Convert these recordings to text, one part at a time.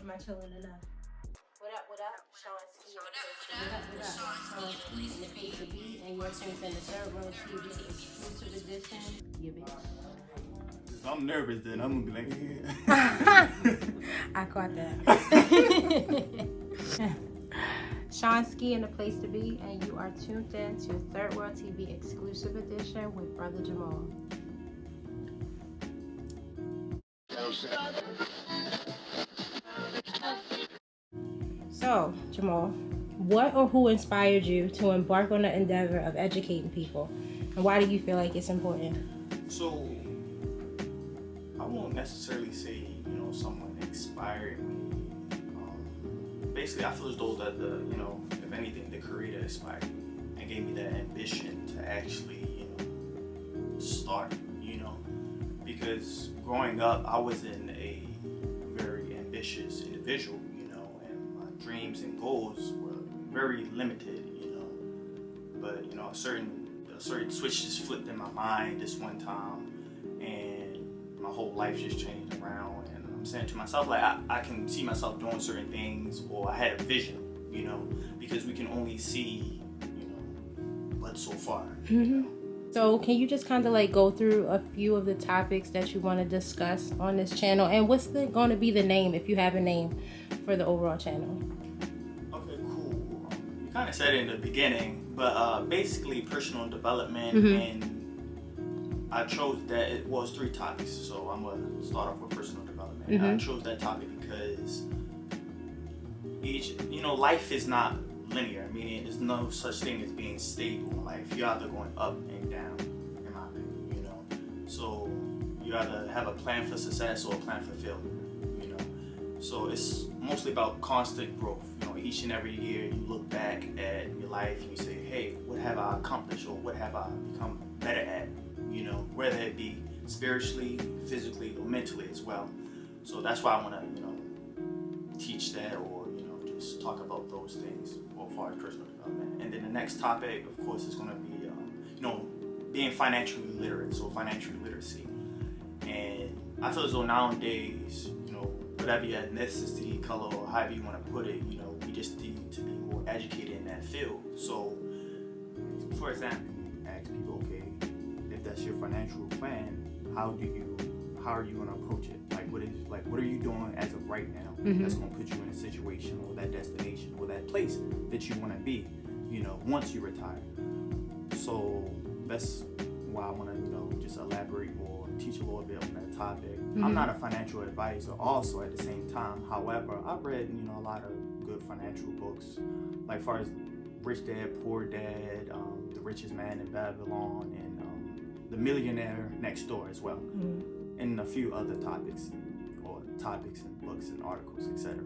Am I chilling enough? What up, ShonSki? What up, ShonSki in the place to be, and you're tuned in the Third World TV exclusive edition. Yeah, bitch. If I'm nervous, then I'm gonna be like, I caught that. ShonSki in the place to be, and you are tuned in to Third World TV exclusive edition with Brother Jamaal. So, Jamaal, what or who inspired you to embark on the endeavor of educating people, and why do you feel like it's important? So, I won't necessarily say, someone inspired me. Basically, I feel as though that if anything, the Creator inspired me and gave me that ambition to actually, start, because growing up, I wasn't a very ambitious individual, and my dreams and goals were very limited, but, a certain switch just flipped in my mind this one time, and my whole life just changed around. And I'm saying to myself, like, I can see myself doing certain things, or I had a vision, because we can only see, but so far. So can you just kind of like go through a few of the topics that you want to discuss on this channel, and what's going to be the name, if you have a name, for the overall channel? Okay, cool. You kind of said it in the beginning, but basically personal development, and I chose that it was 3 topics, so I'm going to start off with personal development. I chose that topic because life is not linear, meaning there's no such thing as being stable in life. You're either going up and down, in my opinion, So you either have a plan for success or a plan for failure, So it's mostly about constant growth. Each and every year you look back at your life and you say, hey, what have I accomplished, or what have I become better at, whether it be spiritually, physically, or mentally as well. So that's why I want to, teach that, or just talk about those things as far as personal development. And then the next topic, of course, is going to be, being financially literate, so financial literacy. And I feel as though nowadays, whatever your ethnicity, color, or however you want to put it, we just need to be more educated in that field. So, for example, ask people, okay, if that's your financial plan, how are you going to approach it? What are you doing as of right now that's going to put you in a situation, or that destination, or that place that you want to be, once you retire? So that's why I want to, just elaborate more, teach a little bit on that topic. I'm not a financial advisor also at the same time. However, I've read, a lot of good financial books, like far as Rich Dad, Poor Dad, The Richest Man in Babylon, and The Millionaire Next Door as well. And a few other topics and books and articles, etc.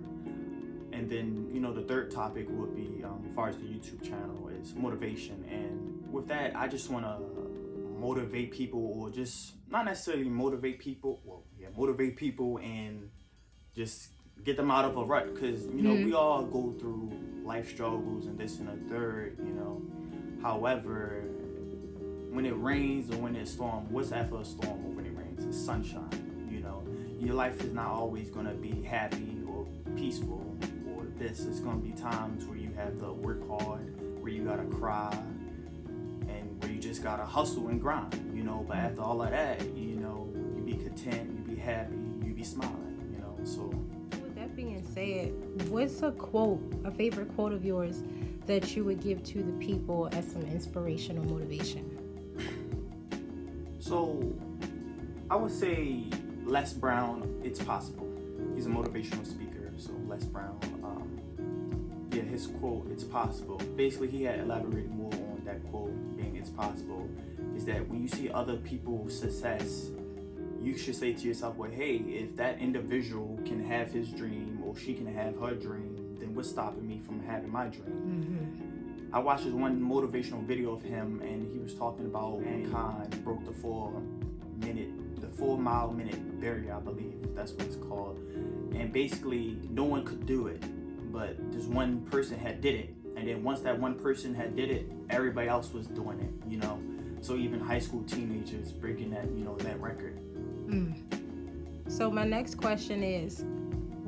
And then, the third topic would be, as far as the YouTube channel, is motivation. And with that, I just want to motivate people, or just not necessarily motivate people, motivate people and just get them out of a rut. Because, we all go through life struggles and this and a third, However, when it rains or when it's storm, what's after a storm or when it rains? It's sunshine. Your life is not always going to be happy or peaceful or this. It's going to be times where you have to work hard, where you got to cry, and where you just got to hustle and grind, But after all of that, you be content, you be happy, you be smiling, So with that being said, what's a favorite quote of yours that you would give to the people as some inspiration or motivation? So I would say Les Brown, it's possible. He's a motivational speaker, so Les Brown, his quote, it's possible. Basically, he had elaborated more on that quote being it's possible, is that when you see other people's success, you should say to yourself, well, hey, if that individual can have his dream, or she can have her dream, then what's stopping me from having my dream? I watched this one motivational video of him, and he was talking about mankind broke the 4-mile minute barrier, I believe that's what it's called. And basically, no one could do it, but this one person had did it. And then once that one person had did it, everybody else was doing it, So even high school teenagers breaking that, that record. So my next question is,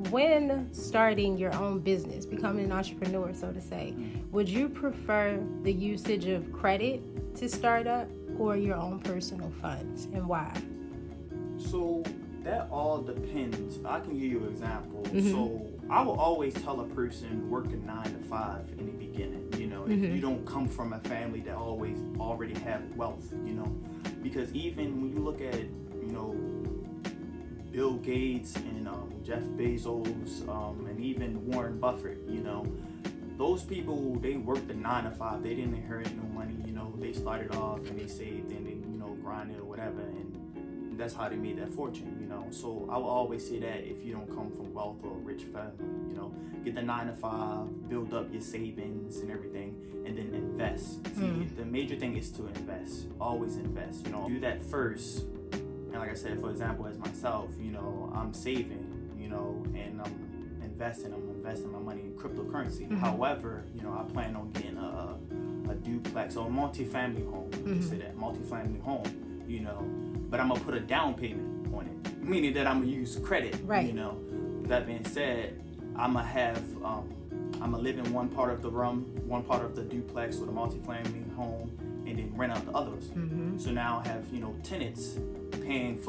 when starting your own business, becoming an entrepreneur, so to say, would you prefer the usage of credit to start up or your own personal funds, and why? So that all depends. I can give you an example. Mm-hmm. So I will always tell a person work a 9 to 5 in the beginning. You know, if you don't come from a family that already have wealth, you know, because even when you look at, you know, Bill Gates and Jeff Bezos and even Warren Buffett, you know, those people, they worked a 9 to 5. They didn't inherit no money. You know, they started off and they saved and they, you know, grinded or whatever, and that's how they made that fortune, you know. So I will always say that if you don't come from wealth or a rich family, you know, get the 9 to 5, build up your savings and everything, and then invest. See, the major thing is to invest. Always invest. You know, do that first. And like I said, for example, as myself, you know, I'm saving, you know, and I'm investing my money in cryptocurrency. However, you know, I plan on getting a duplex or a multi-family home. Say that multi-family home, you know, but I'm gonna put a down payment on it, meaning that I'm gonna use credit. Right. You know, that being said, I'm gonna live in one part of the one part of the duplex or the multi-family home, and then rent out the others. So now I have, you know, tenants paying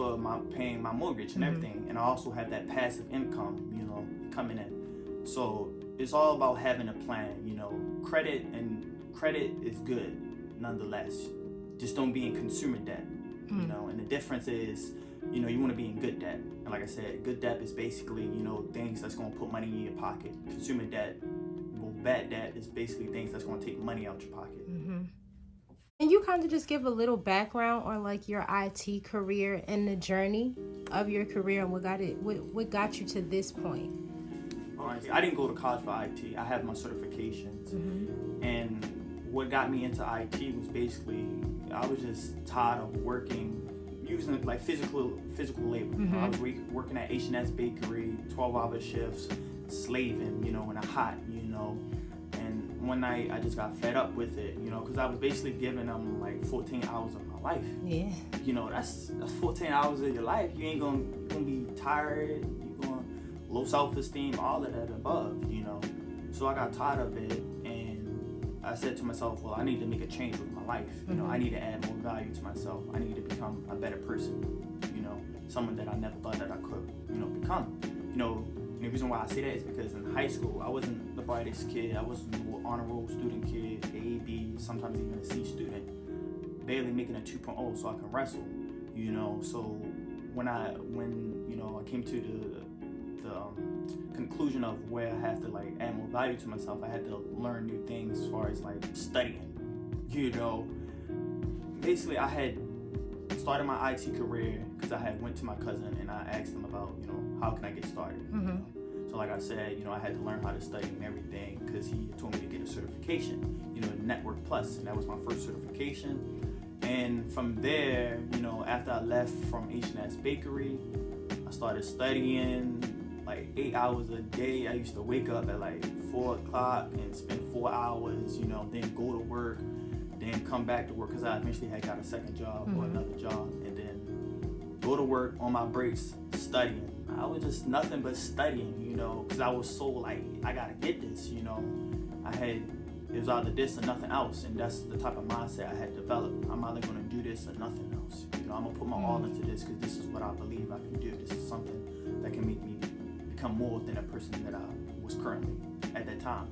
my mortgage and everything, and I also have that passive income, you know, coming in. So it's all about having a plan. You know, credit is good nonetheless. Just don't be in consumer debt. You know, and the difference is, you know, you want to be in good debt. And like I said, good debt is basically, you know, things that's going to put money in your pocket. Consumer debt, well, bad debt is basically things that's going to take money out your pocket. And you kind of just give a little background on like your IT career and the journey of your career and what got you to this point. Honestly, I didn't go to college for IT. I have my certifications, and what got me into IT was basically I was just tired of working using like physical labor. I was working at H&S Bakery, 12-hour shifts, slaving, you know, in a hot, you know. And one night I just got fed up with it, you know, because I was basically giving them like 14 hours of my life. Yeah. You know, that's 14 hours of your life. You ain't gonna be tired. You're gonna low self-esteem, all of that above, you know. So I got tired of it, and I said to myself, well, I need to make a change with my life. You know, I need to add more value to myself. I need to become a better person, you know, someone that I never thought that I could, you know, become. You know, the reason why I say that is because in high school, I wasn't the brightest kid. I was an honor roll student kid, A, B, sometimes even a C student, barely making a 2.0 so I can wrestle, you know. So when you know, I came to the conclusion of where I have to like add more value to myself, I had to learn new things as far as like studying, you know. Basically, I had started my IT career because I had went to my cousin and I asked him about, you know, how can I get started. You know? So like I said, you know, I had to learn how to study and everything because he told me to get a certification, you know, Network Plus, and that was my first certification. And from there, you know, after I left from H&S Bakery, I started studying like 8 hours a day. I used to wake up at like 4 o'clock and spend 4 hours, you know, then go to work, then come back to work because I eventually had got a second job or another job, and then go to work on my breaks studying. I was just nothing but studying, you know, because I was so like, I gotta get this, you know. It was either this or nothing else, and that's the type of mindset I had developed. I'm either gonna do this or nothing else. You know, I'm gonna put my all into this because this is what I believe I can do. This is something that can make me become more than a person that I was currently at that time.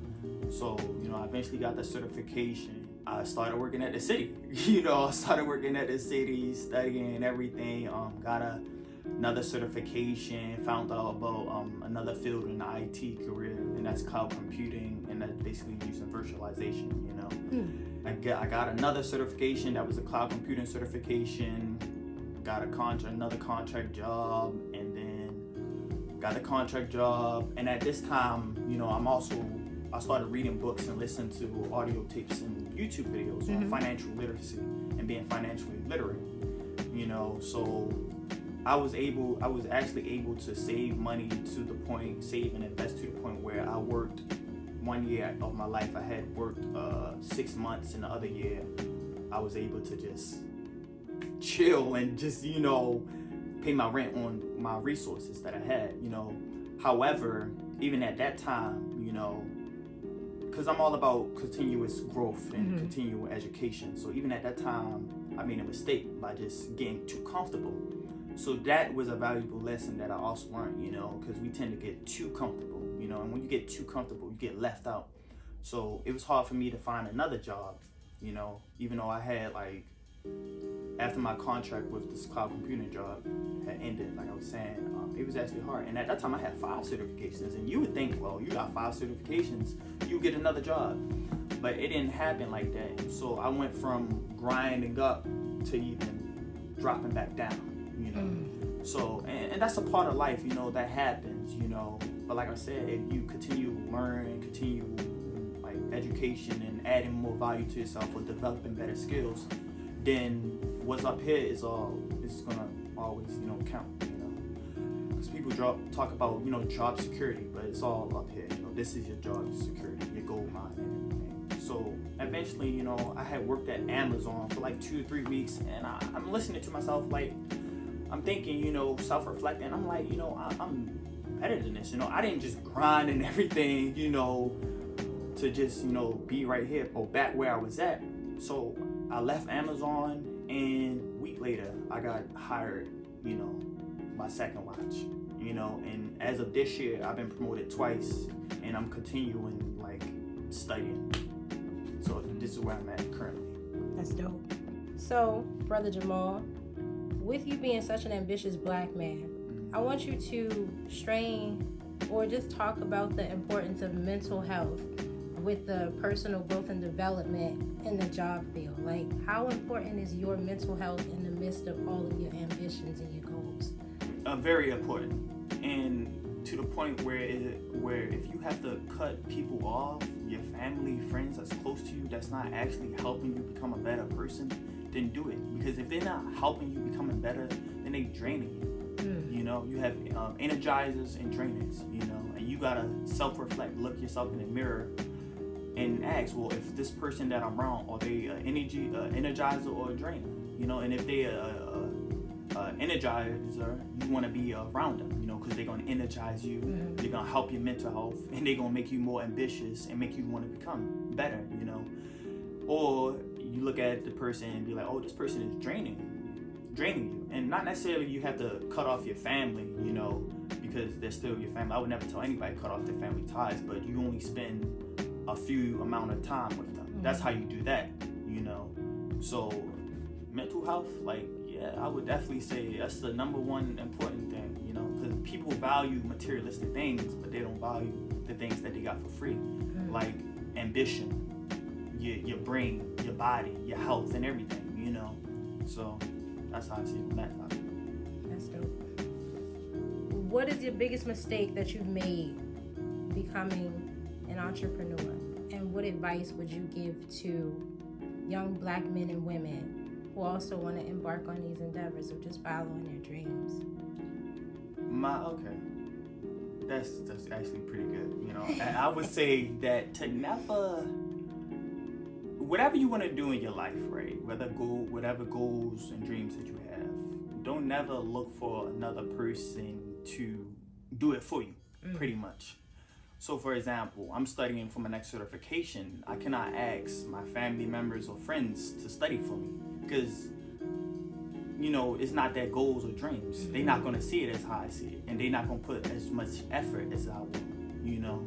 So, you know, I eventually got the certification. I started working at the city. You know, I started working at the city, studying and everything. Got another certification, found out about another field in the IT career, and that's cloud computing, and that's basically using virtualization, you know. I got another certification that was a cloud computing certification, got another contract job, and then got a contract job. And at this time, you know, I started reading books and listening to audio tapes and YouTube videos on financial literacy and being financially literate, you know. So I was actually able to save money to the point, save and invest to the point where I worked 1 year of my life. I had worked 6 months, and the other year I was able to just chill and just, you know, pay my rent on my resources that I had, you know. However, even at that time, you know, because I'm all about continuous growth and continual education. So even at that time, I made a mistake by just getting too comfortable. So that was a valuable lesson that I also learned, you know, because we tend to get too comfortable, you know, and when you get too comfortable, you get left out. So it was hard for me to find another job, you know, even though I had like, after my contract with this cloud computing job had ended, like I was saying, it was actually hard. And at that time I had 5 certifications, and you would think, well, you got 5 certifications, you get another job. But it didn't happen like that. So I went from grinding up to even dropping back down, you know. So, and that's a part of life, you know, that happens, you know. But like I said, if you continue to learn and continue like education and adding more value to yourself or developing better skills, then what's up here is gonna always, you know, count, you know. Because people talk about, you know, job security, but it's all up here, you know. This is your job security, your gold mine and everything. So eventually, you know, I had worked at Amazon for like 2 or 3 weeks, and I'm listening to myself, like, I'm thinking, you know, self-reflecting. I'm like, you know, I'm better than this, you know. I didn't just grind and everything, you know, to just, you know, be right here or back where I was at. So I left Amazon, and a week later I got hired, you know, by Second Watch, you know, and as of this year I've been promoted twice, and I'm continuing like studying. So this is where I'm at currently. That's dope. So, Brother Jamaal, with you being such an ambitious black man, I want you to strain or just talk about the importance of mental health with the personal growth and development in the job field. Like, how important is your mental health in the midst of all of your ambitions and your goals? Very important, and to the point where if you have to cut people off, your family, friends that's close to you, that's not actually helping you become a better person, then do it. Because if they're not helping you becoming better, then they draining you. You know, you have energizers and drainers, you know, and you gotta self-reflect, look yourself in the mirror, and ask, well, if this person that I'm around, are they an energizer or a drainer? You know, and if they energizer, you want to be around them, you know, because they're going to energize you, they're going to help your mental health, and they're going to make you more ambitious and make you want to become better, you know. Or you look at the person and be like, oh, this person is draining you. And not necessarily you have to cut off your family, you know, because they're still your family. I would never tell anybody to cut off their family ties, but you only spend a few amount of time with them. That's how you do that, you know. So mental health, like, yeah, I would definitely say that's the number one important thing, you know, because people value materialistic things, but they don't value the things that they got for free, like ambition, your brain, your body, your health, and everything, you know. So that's how I see it. That's dope. What is your biggest mistake that you've made becoming an entrepreneur, and what advice would you give to young black men and women who also want to embark on these endeavors of just following their dreams? That's actually pretty good, you know. I would say that to never, whatever you want to do in your life, right, whatever goals and dreams that you have, don't never look for another person to do it for you, pretty much. So for example, I'm studying for my next certification. I cannot ask my family members or friends to study for me because, you know, it's not their goals or dreams. They're not going to see it as how I see it, and they're not going to put as much effort as I will, you know.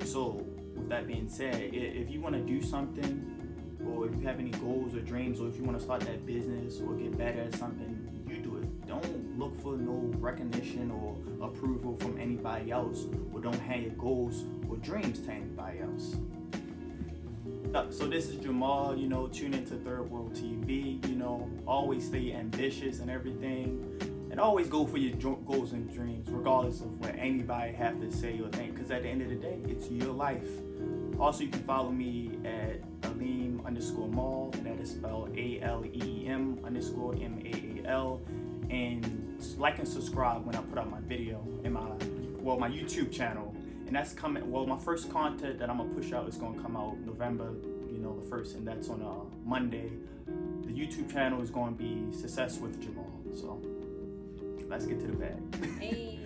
So with that being said, if you want to do something, or if you have any goals or dreams, or if you want to start that business or get better at something, you do it. Don't look for no recognition or approval from anybody else, or don't hand your goals or dreams to anybody else. So this is Jamaal, you know, tune into ThirdWorldTV, you know, always stay ambitious and everything, and always go for your goals and dreams, regardless of what anybody have to say or think, because at the end of the day, it's your life. Also, you can follow me at Aleem_Maal, and that is spelled ALEEM_MAAL, and like and subscribe when I put out my video in my YouTube channel. And that's coming, my first content that I'm gonna push out is gonna come out November, you know, the 1st, and that's on a Monday. The YouTube channel is gonna be Success with Jamaal. So let's get to the bag. Hey.